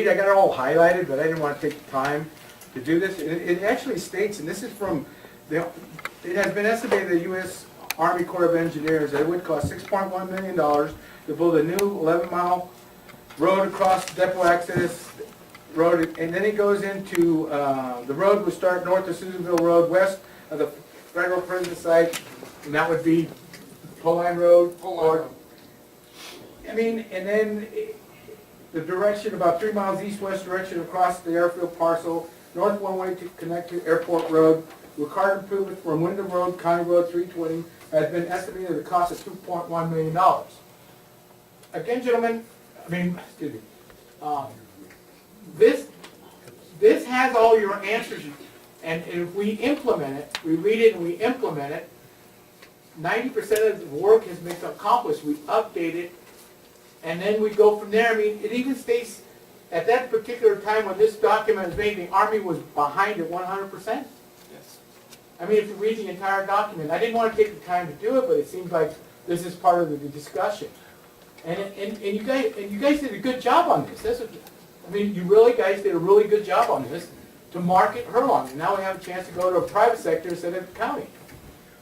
read, I got it all highlighted, but I didn't want to take the time to do this. It actually states, and this is from, it has been estimated the U.S. Army Corps of Engineers that it would cost $6.1 million to build a new 11-mile road across depot access road, and then it goes into, the road would start north of Susanville Road, west of the federal prison site, and that would be Poline Road. I mean, and then the direction, about 3 miles east-west direction across the airfield parcel, north one-way to connect to Airport Road, with cart improvement from Wyndham Road, County Road 320, has been estimated at a cost of $2.1 million. Again, gentlemen, excuse me, this has all your answers, and if we implement it, we read it and we implement it, 90% of the work has been accomplished. We update it, and then we go from there. I mean, it even states, at that particular time when this document was made, the Army was behind it 100%. Yes. I mean, if you read the entire document, I didn't want to take the time to do it, but it seems like this is part of the discussion. And you guys did a good job on this. You really guys did a really good job on this to market Hurlong. And now we have a chance to go to a private sector instead of the county.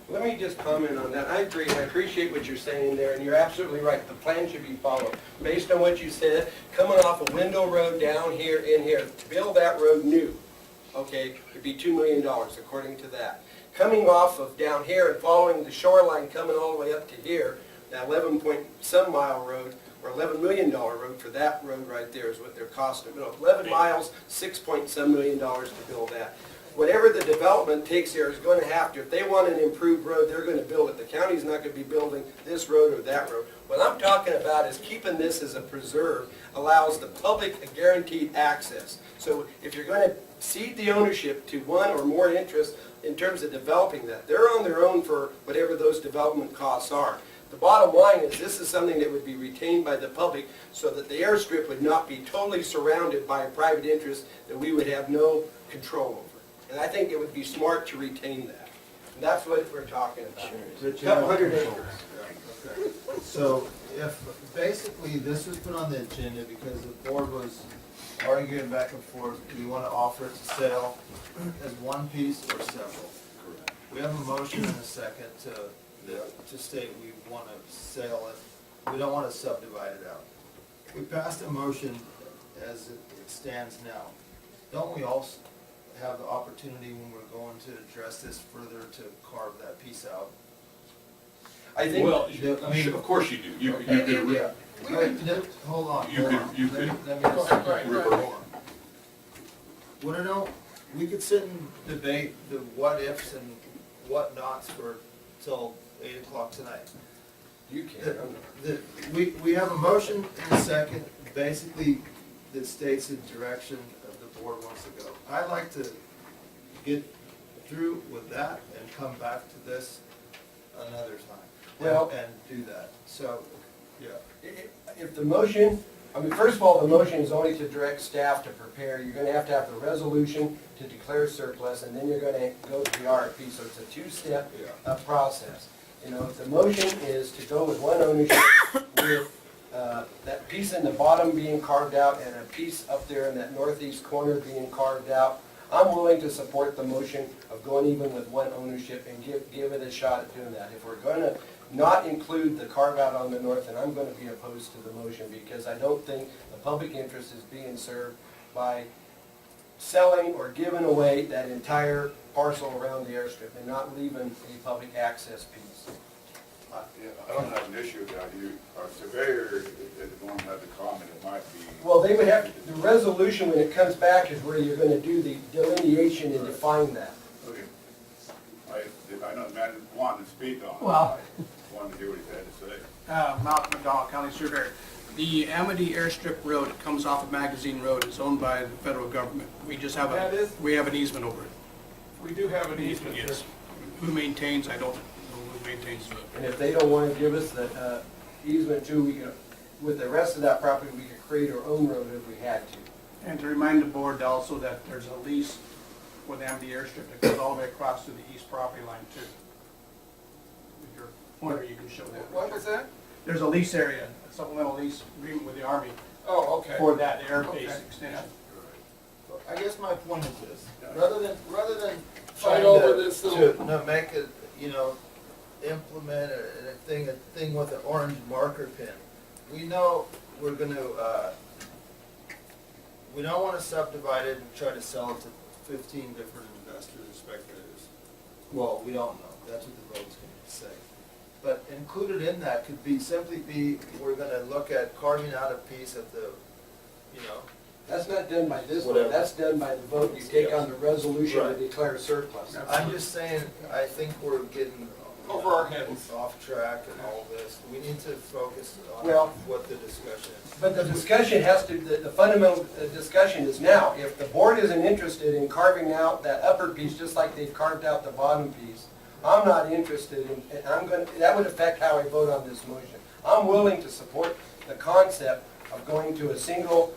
Let me just comment on that. I agree. I appreciate what you're saying there, and you're absolutely right. The plan should be followed. Based on what you said, coming off of Window Road down here, in here, to build that road new, okay, it'd be $2 million according to that. Coming off of down here and following the shoreline coming all the way up to here, that 11-point-some mile road, or $11 million road for that road right there is what they're costing. 11 miles, $6-point-some million to build that. Whatever the development takes there is going to have to, if they want an improved road, they're going to build it. The county's not going to be building this road or that road. What I'm talking about is keeping this as a preserve allows the public a guaranteed access. So if you're going to cede the ownership to one or more interests in terms of developing that, they're on their own for whatever those development costs are. The bottom line is this is something that would be retained by the public so that the airstrip would not be totally surrounded by a private interest that we would have no control over. And I think it would be smart to retain that. And that's what we're talking about. Sure. Couple hundred acres. Okay. So if basically this was put on the agenda because the board was arguing back and forth, do we want to offer it to sale as one piece or several? Correct. We have a motion and a second to state we want to sell it. We don't want to subdivide it out. We passed a motion as it stands now. Don't we also have the opportunity when we're going to address this further to carve that piece out? I think. Well, of course you do. You could. Yeah. Hold on. You could. Let me just, hold on. Well, no, we could sit and debate the what ifs and what nots for till 8 o'clock tonight. You can. We have a motion and a second, basically, that states the direction of the board wants to go. I'd like to get through with that and come back to this another time. Well, and do that. So, yeah. If the motion, first of all, the motion is only to direct staff to prepare. You're going to have the resolution to declare surplus, and then you're going to go to the RFP. So it's a two-step process. If the motion is to go with one ownership with that piece in the bottom being carved out and a piece up there in that northeast corner being carved out, I'm willing to support the motion of going even with one ownership and give it a shot at doing that. If we're going to not include the carve out on the north, then I'm going to be opposed to the motion because I don't think the public interest is being served by selling or giving away that entire parcel around the airstrip and not leaving a public access piece. I don't have an issue with that. Our surveyor is the one who had the comment. It might be. Well, they would have, the resolution when it comes back is where you're going to do the delineation and define that. Okay. I know the man wanted to speak on it. Well, I wanted to hear what he had to say. Malcolm McDonald, County Surveyor. The Amity Airstrip Road comes off of Magazine Road. It's owned by the federal government. We just have we have an easement over it. We do have an easement, Yes. Who maintains, I don't know who maintains it. And if they don't want to give us the easement too, we could, with the rest of that property, we could create our own road if we had to. And to remind the board also that there's a lease with Amity Airstrip that goes all the way across to the east property line too. With your pointer, you can show that. What was that? There's a lease area, a supplemental lease agreement with the Army Oh, okay. for that airbase Okay. extension. I guess my point is this, rather than Fight trying over to, this little- to make it, implement a thing with an orange marker pen, we know we're gonna, we don't wanna subdivide it and try to sell it to 15 different investors or speculators. Well, we don't know, that's what the vote's gonna say. But included in that could be, simply be, we're gonna look at carving out a piece of the, That's not done by this vote, Whatever. that's done by the vote. You take on the resolution to Right. declare surplus. I'm just saying, I think we're getting Over our heads. off track and all this. We need to focus on Well- what the discussion is. But the discussion has to, the fundamental discussion is now, if the board isn't interested in carving out that upper piece, just like they've carved out the bottom piece, I'm not interested in, and I'm gonna, that would affect how I vote on this motion. I'm willing to support the concept of going to a single,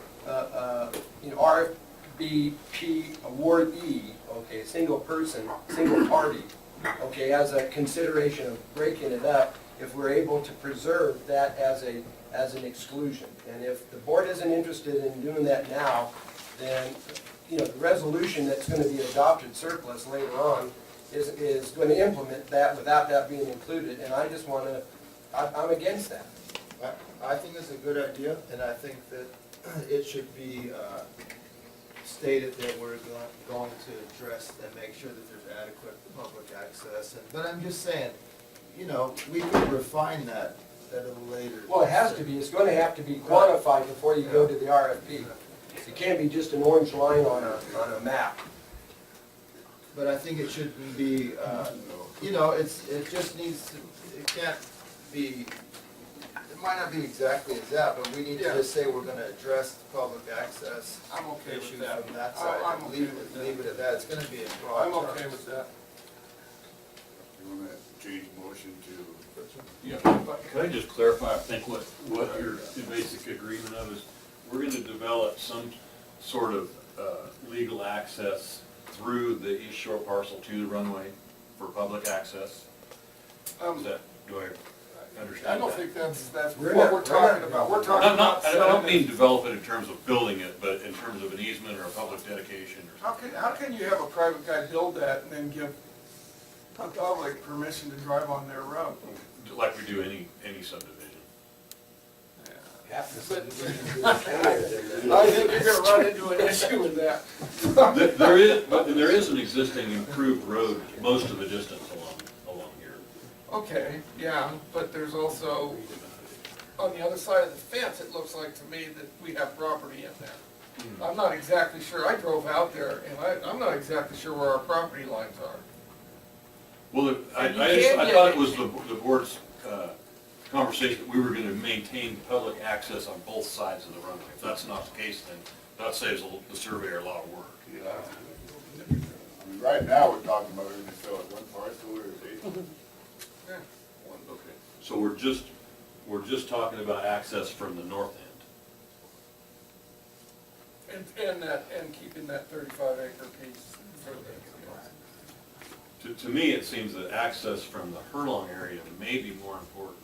RFBP awardee, okay, single person, single party, okay, as a consideration of breaking it up, if we're able to preserve that as an exclusion. And if the board isn't interested in doing that now, then, the resolution that's gonna be adopted surplus later on is gonna implement that without that being included, and I just wanna, I'm against that. I think it's a good idea, and I think that it should be stated that we're going to address and make sure that there's adequate public access. But I'm just saying, we could refine that at a later. Well, it has to be, it's gonna have to be quantified before you go to the RFP. It can't be just an orange line on a map. But I think it shouldn't be, it just needs to, it can't be, it might not be exactly as that, but we need to Yeah. just say we're gonna address the public access I'm okay with issue that. from that I- side. I'm and okay with that. Leave it at that, it's gonna be in broad I'm terms. okay with that. You wanna change motion to? Yeah. Could I just clarify, I think what your basic agreement of is, we're gonna develop some sort of legal access through the East Shore parcel to the runway for public access? Is that, do I understand I don't that? think that's We're what not- we're talking about. We're talking about I don't selling mean it. develop it in terms of building it, but in terms of an easement or a public dedication or something. How can you have a private guy build that and then give the public permission to drive on their road? Like we do any subdivision. Half the But- subdivisions in Canada. I think you're gonna run into an issue with that. There is an existing improved road most of the distance along here. Okay, yeah, but there's also, on the other side of the fence, it looks like to me that we have property in there. I'm not exactly sure, I drove out there, and I'm not exactly sure where our property lines are. Well, I And you can't I get- thought it was the board's conversation, that we were gonna maintain public access on both sides of the runway. If that's not the case, then that saves the surveyor a lot of work. Yeah. I mean, right now, we're talking about we're gonna sell it one parcel or eight. Yeah. Okay. So we're just talking about access from the north end. And keeping that 35 acre piece for the, To me, it seems that access from the Hurlong area may be more important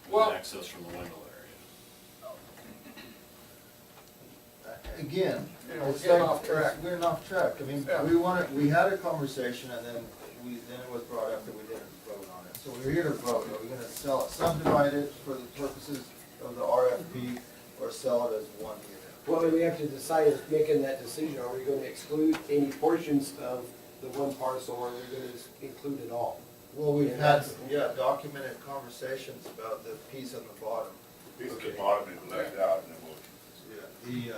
Well- than access from the Wendell area. Again, You know, we're it's getting like, off track. we're off track. I mean, Yeah. we had a conversation and then it was brought up that we didn't vote on it. So we're here to vote. Are we gonna subdivide it for the purposes of the RFP or sell it as one unit? Well, we have to decide, making that decision, are we gonna exclude any portions of the one parcel, or are we gonna include it all? Well, we've Yeah, had, that's- documented conversations about the piece on the bottom. Piece at the bottom is left out in the motion. piece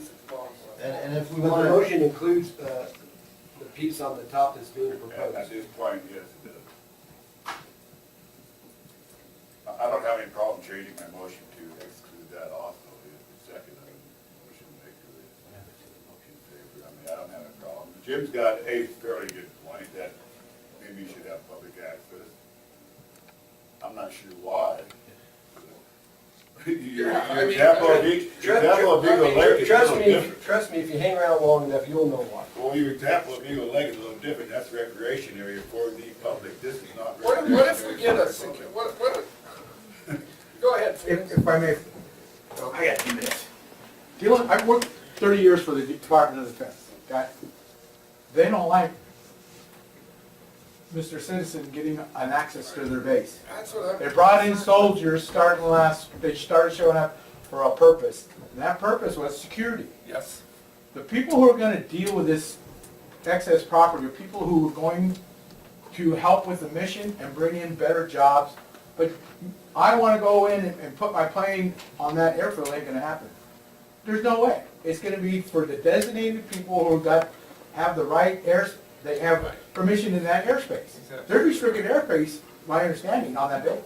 of the bottom line. And if we But the wanna, motion includes the piece on the top that's being At proposed. this point, yes, it does. I don't have any problem changing my motion to exclude that also, if the second motion maker is in favor. I mean, I don't have a problem. Jim's got a fairly good point that maybe you should have public access. I'm not sure why. Your I mean, example of Eagle Lake is a little different. Trust me, if you hang around long enough, you'll know why. Well, your example of Eagle Lake is a little different. That's recreation area for the public. This is not What recreation. if we get a, go ahead, Felix. If I may, I got 2 minutes. I've worked 30 years for the Department of Defense, okay? They don't like Mr. Citizen getting an access to their base. That's what I'm. They brought in soldiers they started showing up for a purpose. And that purpose was security. Yes. The people who are gonna deal with this excess property are people who are going to help with the mission and bring in better jobs. But I wanna go in and put my plane on that airfield, ain't gonna happen. There's no way. It's gonna be for the designated people who have the right they have permission in that airspace. Exactly. They're restricted airspace, my understanding, on that base.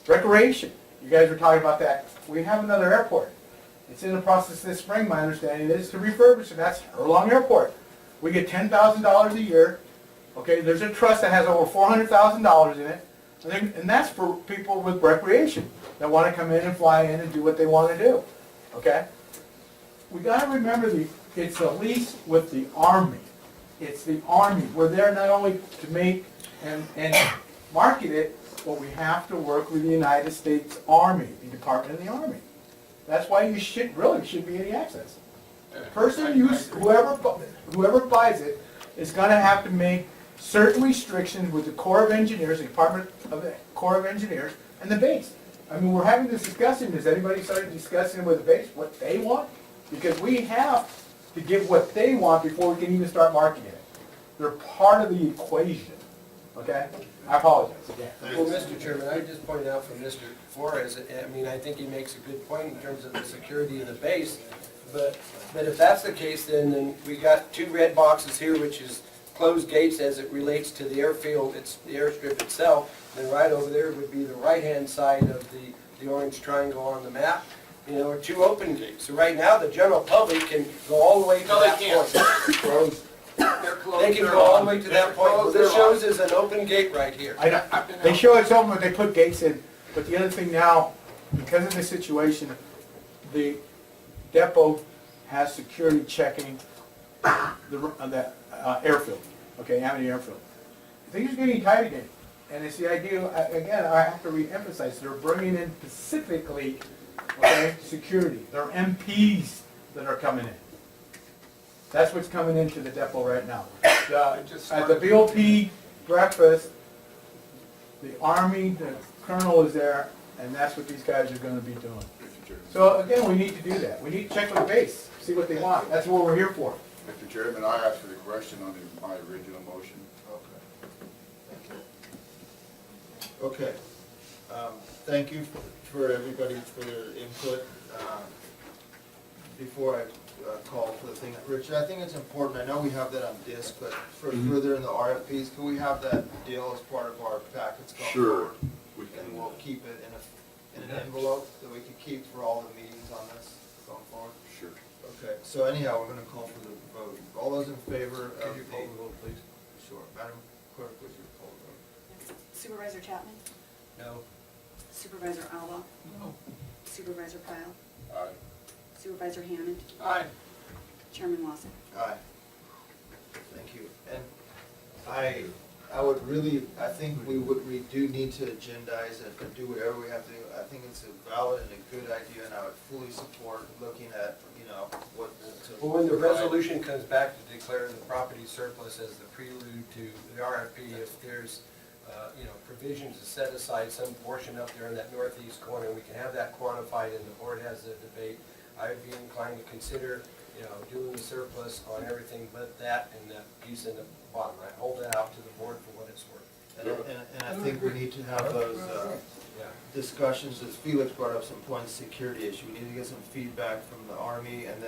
Recreation, you guys were talking about that. We have another airport. It's in the process this spring, my understanding is, to refurbish it. That's Erlong Airport. We get $10,000 a year. Okay, there's a trust that has over $400,000 in it. And that's for people with recreation that want to come in and fly in and do what they want to do. Okay? We got to remember it's a lease with the Army. It's the Army. We're there not only to make and market it, but we have to work with the United States Army, the Department of the Army. That's why you shouldn't be any access. Whoever buys it is gonna have to make certain restrictions with the Corps of Engineers, the Department of the Corps of Engineers, and the base. I mean, we're having this discussion, has anybody started discussing with the base what they want? Because we have to give what they want before we can even start marketing it. They're part of the equation, okay? I apologize again. Well, Mr. Chairman, I just pointed out from Mr. Flores, I mean, I think he makes a good point in terms of the security of the base, but if that's the case, then we got two red boxes here, which is closed gates as it relates to the airfield, the airstrip itself, then right over there would be the right-hand side of the orange triangle on the map, or two open gates. So right now, the general public can go all the way to that point. Closed. They're closed. They can go all the way to that point. Well, this shows as an open gate right here. They show it's open, but they put gates in. But the other thing now, because of the situation, the depot has security checking the airfield, okay, Amity Airfield. Things are getting tight again. And it's the idea, again, I have to re-emphasize, they're bringing in specifically, okay, security. They're MPs that are coming in. That's what's coming into the depot right now. At the BOP breakfast, the Army, the Colonel is there, and that's what these guys are gonna be doing. So again, we need to do that. We need to check with the base, see what they want. That's what we're here for. Mr. Chairman, I asked for the question on my original motion. Okay. Thank you for everybody for their input. Before I call for the thing, Richard, I think it's important, I know we have that on disc, but for further in the RFPs, can we have that deal as part of our packets going Sure. forward? And we'll keep it in an envelope that we can keep for all the meetings on this going forward? Sure. Okay, so anyhow, we're gonna call for the vote. All those in favor of Could you call the vote, please? Sure. Madam Clerk, would you call the vote? Supervisor Chapman? No. Supervisor Alba? No. Supervisor Pyle? Aye. Supervisor Hammond? Aye. Chairman Lassen? Aye. Thank you. And I would really, I think we do need to agendize it and do whatever we have to do. I think it's a valid and a good idea, and I would fully support looking at, what will. Well, when the resolution comes back to declare the property surplus as the prelude to the RFP, if there's, provisions to set aside some portion up there in that northeast corner, we can have that quantified and the board has the debate. I would be inclined to consider, doing the surplus on everything but that and that piece in the bottom. I hold it out to the board for what it's worth. And I think we need to have those Yeah. discussions, as Felix brought up some points, security issue. We need to get some feedback from the Army and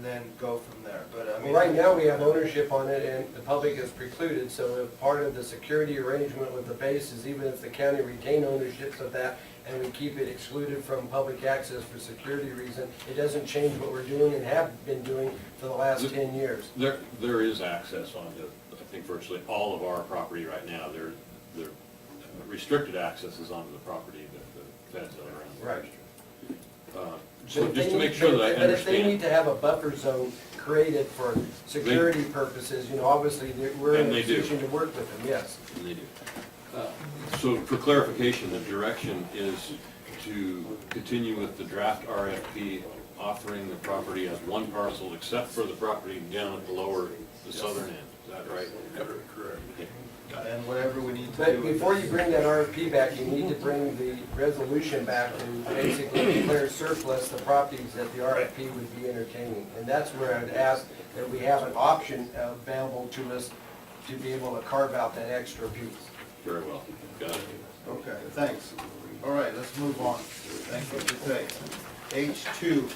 then go from there. But I mean. Well, right now, we have ownership on it, and the public is precluded, so if part of the security arrangement with the base is even if the county retain ownership of that, and we keep it excluded from public access for security reason, it doesn't change what we're doing and have been doing for the last 10 years. There is access onto, I think, virtually all of our property right now. There restricted access is onto the property that the feds are around. Right. So But if just they to make need- sure that I But if they need understand. to have a buffer zone created for security purposes, obviously, we're in And a they do. position to work with them, yes. And they do. So for clarification, the direction is to continue with the draft RFP offering the property as one parcel, except for the property down at the lower, the southern end. Is that right? Correct. And whatever we need to But do. with before this- you bring that RFP back, you need to bring the resolution back to basically declare surplus the properties that the RFP would be entertaining. And that's where I'd ask that we have an option available to us to be able to carve out that extra piece. Very well. Got it. Okay, thanks. All right, let's move on. Thank you for your H2,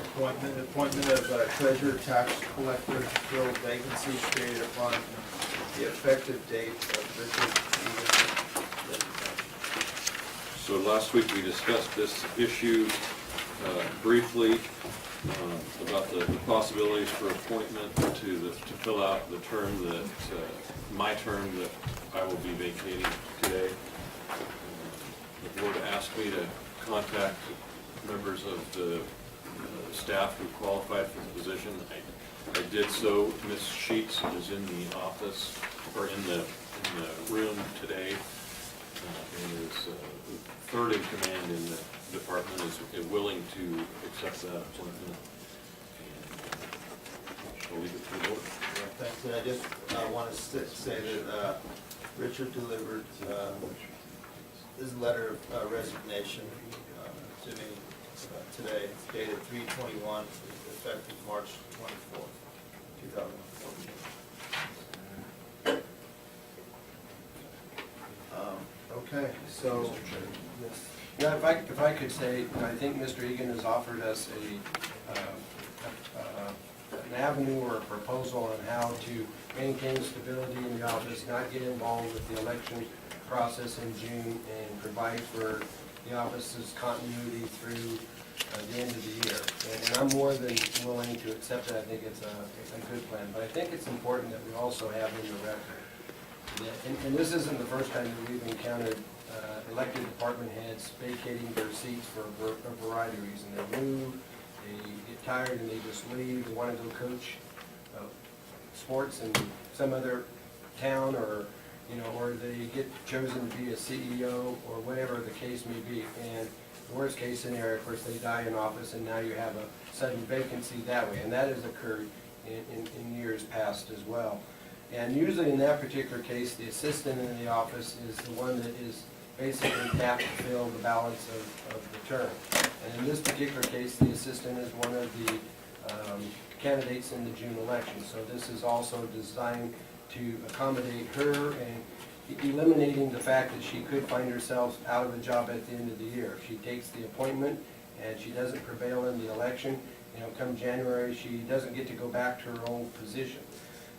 appointment of treasurer tax collector to fill vacancies created upon the effective date of Richard Egan's. So last week we discussed this issue briefly about the possibilities for appointment to fill out the term that, my term that I will be vacating today. The board asked me to contact members of the staff who qualified for the position. I did so. Ms. Sheets is in the office, or in the room today, and is third in command in the department, is willing to accept that appointment. And I'll leave it to the board. Thanks, and I just want to say that Richard delivered his letter of resignation to me today. It's dated 3/21, effective March 24th, 2014. Okay, so, Now, if I could say, I think Mr. Egan has offered us an avenue or a proposal on how to maintain stability in the office, not get involved with the election process in June, and provide for the office's continuity through the end of the year. And I'm more than willing to accept that. I think it's a good plan. But I think it's important that we also have in the record that, and this isn't the first time that we've encountered elected department heads vacating their seats for a variety of reasons. They move, they get tired and they just leave, they want to go coach sports in some other town, or, you know, or they get chosen to be a CEO, or whatever the case may be. And worst case scenario, of course, they die in office, and now you have a sudden vacancy that way. And that has occurred in years past as well. And usually in that particular case, the assistant in the office is the one that is basically tapped to fill the balance of the term. And in this particular case, the assistant is one of the candidates in the June election. So this is also designed to accommodate her and eliminating the fact that she could find herself out of a job at the end of the year. If she takes the appointment and she doesn't prevail in the election, you know, come January, she doesn't get to go back to her old position.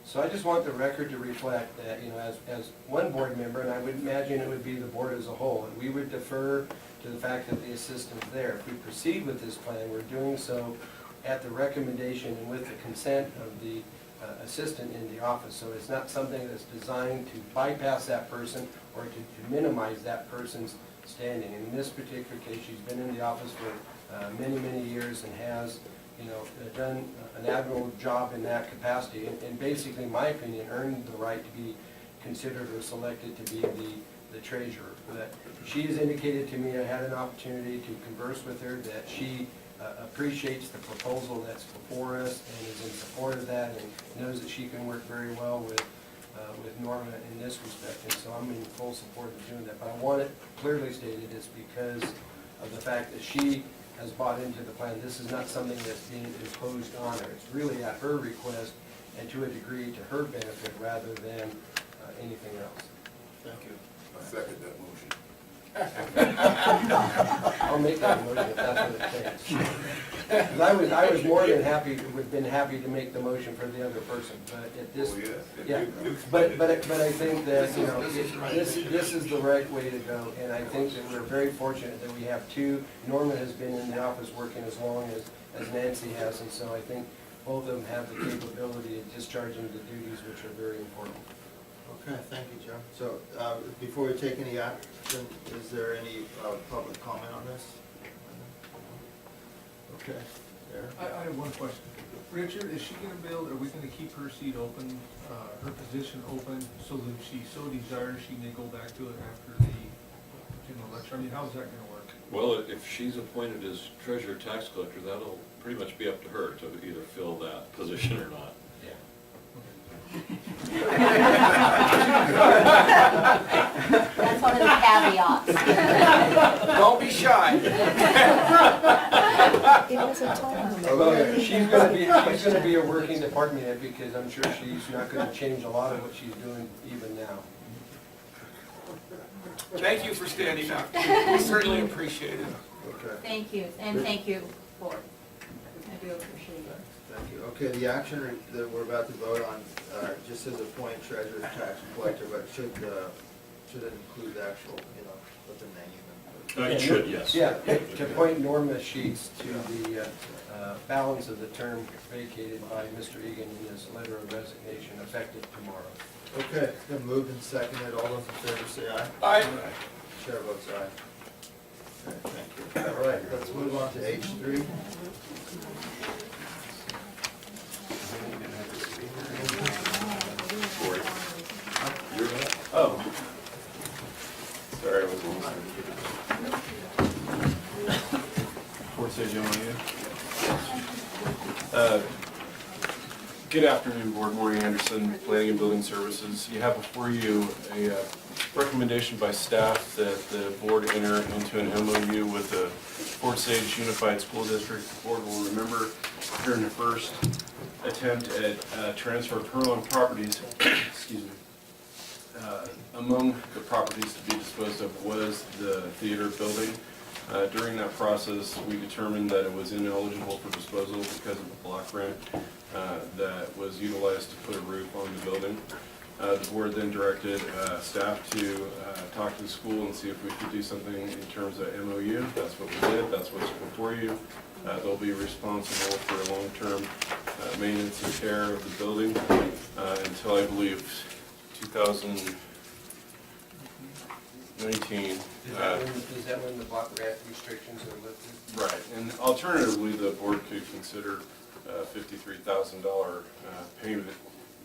So I just want the record to reflect that, you know, as one board member, and I would imagine it would be the board as a whole, and we would defer to the fact that the assistant's there. If we proceed with this plan, we're doing so at the recommendation and with the consent of the assistant in the office. So it's not something that's designed to bypass that person or to minimize that person's standing. And in this particular case, she's been in the office for many, many years and has, you know, done an admirable job in that capacity, and basically, in my opinion, earned the right to be considered or selected to be the treasurer. That she has indicated to me, I had an opportunity to converse with her, that she appreciates the proposal that's before us and is in support of that, and knows that she can work very well with Norma in this respect, and so I'm in full support of doing that. But I want it clearly stated, it's because of the fact that she has bought into the plan. This is not something that's being imposed on her. It's really at her request and to a degree to her benefit rather than anything else. thank you. I second that motion. I'll make that motion if that's what it takes. 'Cause I was more than happy, would have been happy to make the motion for the other person, but at this, Oh, yes. yeah. You- But I think that, you know, this is the right way to go, and I think that we're very fortunate that we have two. Norma has been in the office working as long as Nancy has, and so I think both of them have the capability of discharging the duties, which are very important. Okay, thank you, Joe. So, before we take any action, is there any public comment on this? Okay, there. I have one question. Richard, is she gonna are we gonna keep her seat open, her position open, so that if she so desires, she may go back to it after the general election? I mean, how's that gonna work? Well, if she's appointed as treasurer tax collector, that'll pretty much be up to her to either fill that position or not. That's one of the caveats. Don't be shy. Well, she's gonna be a working department head, because I'm sure she's not gonna change a lot of what she's doing even now. Thank you for standing up. We certainly appreciate it. Okay, Thank you, and thank you, board. I do appreciate it. thank you. Okay, the action that we're about to vote on, just says appoint treasurer, tax collector, but should it include the actual, what the name and. It should, yes. Yeah, to appoint Norma Sheets to the balance of the term vacated by Mr. Egan in his letter of resignation effective tomorrow. Okay, it's been moved and seconded. All those in favor say aye. Aye. Chair votes aye. Okay, thank you. All right, let's move on to H3. You're up. Oh. Sorry, I wasn't listening. Fort Sage MOU. Good afternoon, Board. Maureen Anderson, Planning and Building Services. You have before you a recommendation by staff that the board enter into an MOU with the Fort Sage Unified School District. The board will remember during the first attempt at transfer of permanent properties, excuse me, among the properties to be disposed of was the theater building. During that process, we determined that it was ineligible for disposal because of the block grant that was utilized to put a roof on the building. The board then directed staff to talk to the school and see if we could do something in terms of MOU. That's what we did. That's what's before you. They'll be responsible for long-term maintenance and care of the building until, I believe, 2019. Is that when the block grant restrictions are lifted? Right, and alternatively, the board could consider a $53,000 payment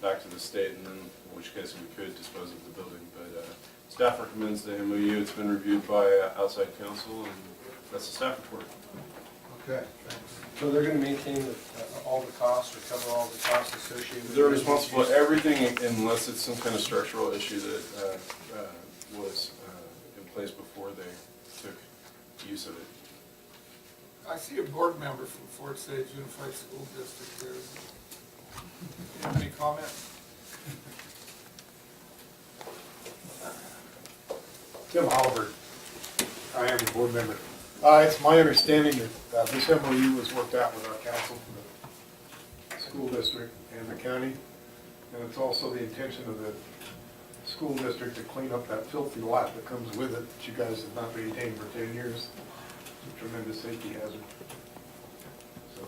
back to the state, and then, in which case we could dispose of the building. But staff recommends the MOU. It's been reviewed by outside counsel, and that's the staff report. Okay, thanks. So they're gonna maintain all the costs, or cover all the costs associated with. They're responsible for everything unless it's some kind of structural issue that was in place before they took use of it. I see a board member from Fort Sage Unified School District there. Any comments? Tim Oliver, I am a board member. It's my understanding that this MOU was worked out with our council from the school district and the county. And it's also the intention of the school district to clean up that filthy lot that comes with it that you guys have not maintained for 10 years. It's a tremendous safety hazard. So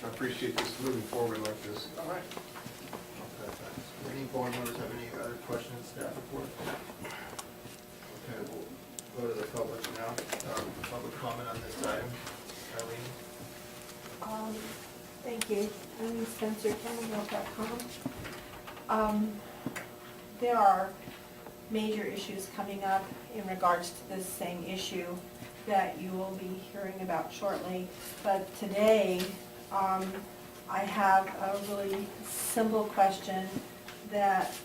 I appreciate this moving forward like this. All right. Okay, thanks. Any board members have any other questions, staff report? Okay, we'll go to the public now. Public comment on this item. Eileen? Thank you. I'm Spencer, CamelMilk.com. There are major issues coming up in regards to this same issue that you will be hearing about shortly. But today, I have a really simple question that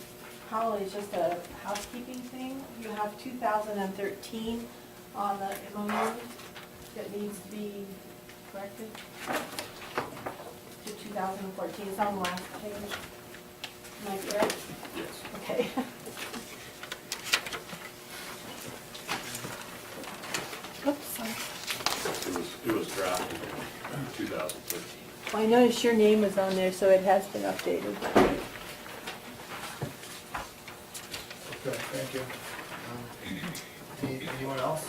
probably is just a housekeeping thing. You have 2013 on the MOU that needs to be corrected to 2014. It's on the last page. Am I correct? Yes. Okay. Oops, sorry. It was drafted in 2013. Well, I noticed your name was on there, so it has been updated. Okay, thank you. Anyone else?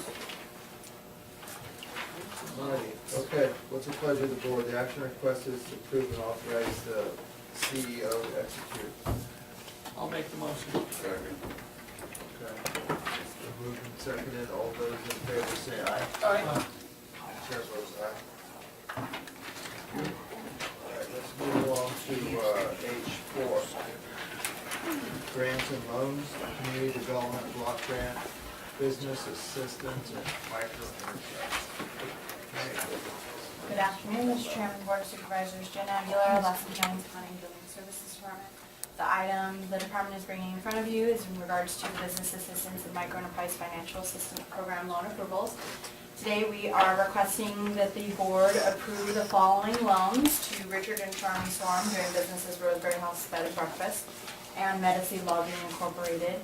Alrighty, okay, what's the pleasure of the board? The action request is to approve and authorize the CEO to execute. I'll make the motion. Okay. Moved and seconded, all those in favor say aye. Aye. Chair votes aye. Alright, let's move along to H4. Grants and loans, community development block grant, business assistance and micro enterprise. Good afternoon, Mr. Chairman, Board of Supervisors, Jen Aguilar, Lassen County Planning and Building Services Department. The item the department is bringing in front of you is in regards to the Business Assistance and Micro Enterprise Financial Assistance Program loan approvals. Today, we are requesting that the board approve the following loans to Richard and Charm Storm doing business as Roseberry House Bed and Breakfast and Medici Logging Incorporated.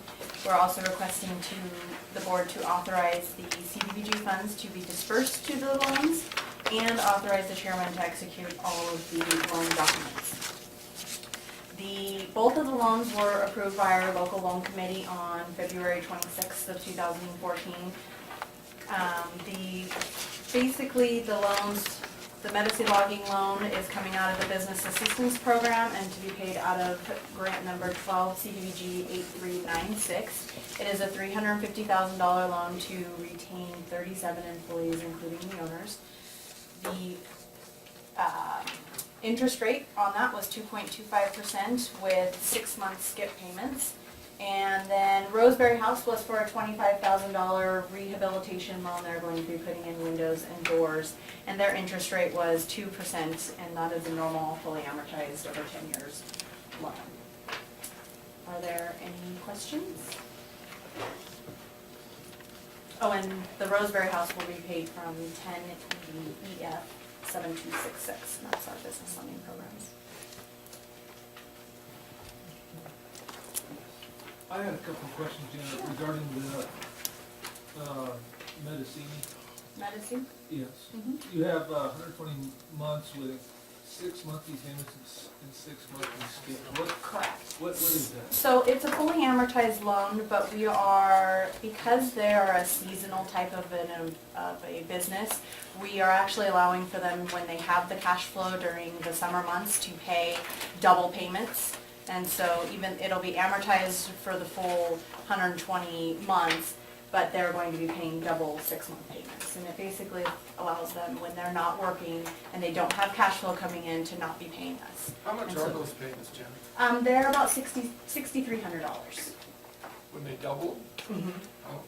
We're also requesting the board to authorize the CDBG funds to be dispersed to the loans and authorize the chairman to execute all of the loan documents. Both of the loans were approved by our local loan committee on February 26th of 2014. Basically the loans, the Medici Logging loan is coming out of the Business Assistance Program and to be paid out of grant number 12 CDBG 8396. It is a $350,000 loan to retain 37 employees, including the owners. The interest rate on that was 2.25% with 6-month skip payments. And then Roseberry House was for a $25,000 rehabilitation loan. They're going to be putting in windows and doors. And their interest rate was 2%, and that is a normal, fully amortized over 10 years loan. Are there any questions? Oh, and the Roseberry House will be paid from 10 EF 7266, and that's our business lending programs. I had a couple of questions, Janet, regarding the, Medicine. Medicine? Yes. Mhm. You have, 120 months with 6 monthly payments and 6 monthly skips. Correct. What is that? So it's a fully amortized loan, but we are, because they're a seasonal type of a business, we are actually allowing for them when they have the cash flow during the summer months to pay double payments. And so even, it'll be amortized for the full 120 months, but they're going to be paying double 6-month payments. And it basically allows them, when they're not working and they don't have cash flow coming in, to not be paying us. How much And are so- those payments, Jen? They're about $6,300. When they double? Mhm. Oh,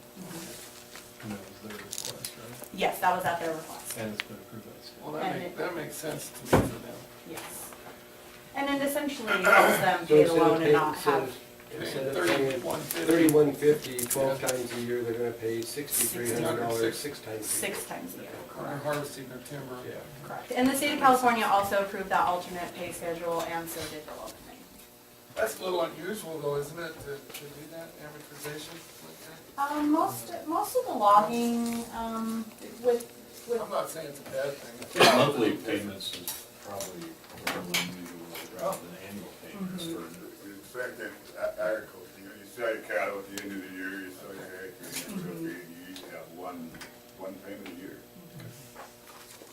And that was their request, right? Yes, that was at their request. And it's been approved by the state. well, And it- that makes sense to me for them. Yes. And it essentially helps them pay the loan and not have, Instead of paying 3150. 3150, 12 times a year, they're gonna pay $6,300 6 times a year. 6 times a year. They're harvesting their timber. Yeah. Correct. And the state of California also approved that alternate pay schedule, and so did the loan committee. That's a little unusual though, isn't it, to do that amortization like that? Most of the logging, with, I'm not saying it's a bad thing. Monthly payments is probably more unusual rather than annual payments for. In fact, that agriculture, you know, you sell your cattle at the end of the year, you sell your eggs, and you usually have one payment a year.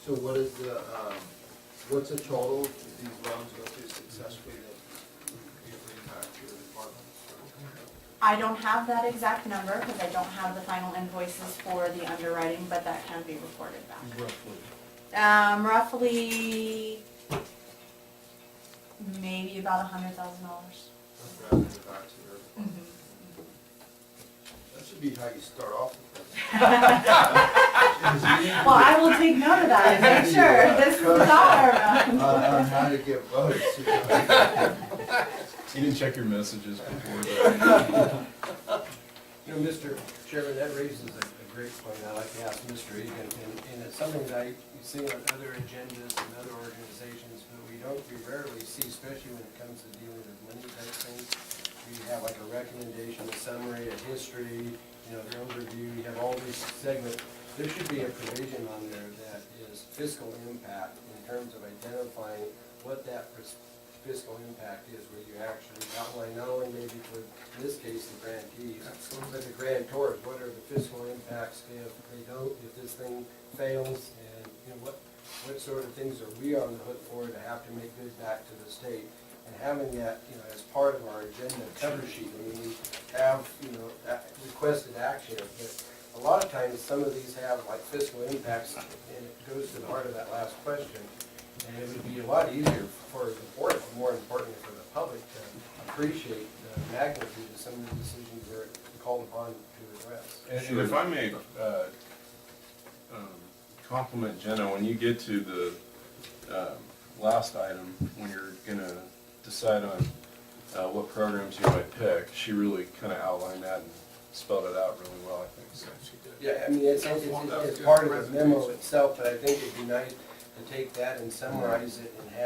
So what is what's the total if these loans go through successfully that you bring back to the department? I don't have that exact number because I don't have the final invoices for the underwriting, but that can be reported back. Roughly. Roughly, maybe about $100,000. Bring it back to your department. That should be how you start off with this. Well, I will take note of that and make sure this is the dollar amount. On how to get votes. You didn't check your messages before that. You know, Mr. Chairman, that raises a great point. I'd like to ask Mr. Egan, and it's something that I see on other agendas and other organizations, but we rarely see, especially when it comes to dealing with money type things. We have like a recommendation, a summary, a history, you know, the overview, you have all these segments. There should be a provision on there that is fiscal impact in terms of identifying what that fiscal impact is, where you actually outline not only maybe for, in this case, the grantees, but the grantors, what are the fiscal impacts if they don't, if this thing fails, and, you know, what sort of things are we on the hook for to have to make good back to the state? And having that, you know, as part of our agenda cover sheet, I mean, we have, you know, requested action, but a lot of times, some of these have like fiscal impacts, and it goes to the heart of that last question. And it would be a lot easier for the board, but more importantly for the public, to appreciate the magnitude of some of the decisions we're called upon to address. And if I may compliment Jenna, when you get to the last item, when you're gonna decide on what programs you might pick, she really kind of outlined that and spelled it out really well, I think, so. Yeah, I mean, it's part of the memo itself, but I think it'd be nice to take that and summarize it and have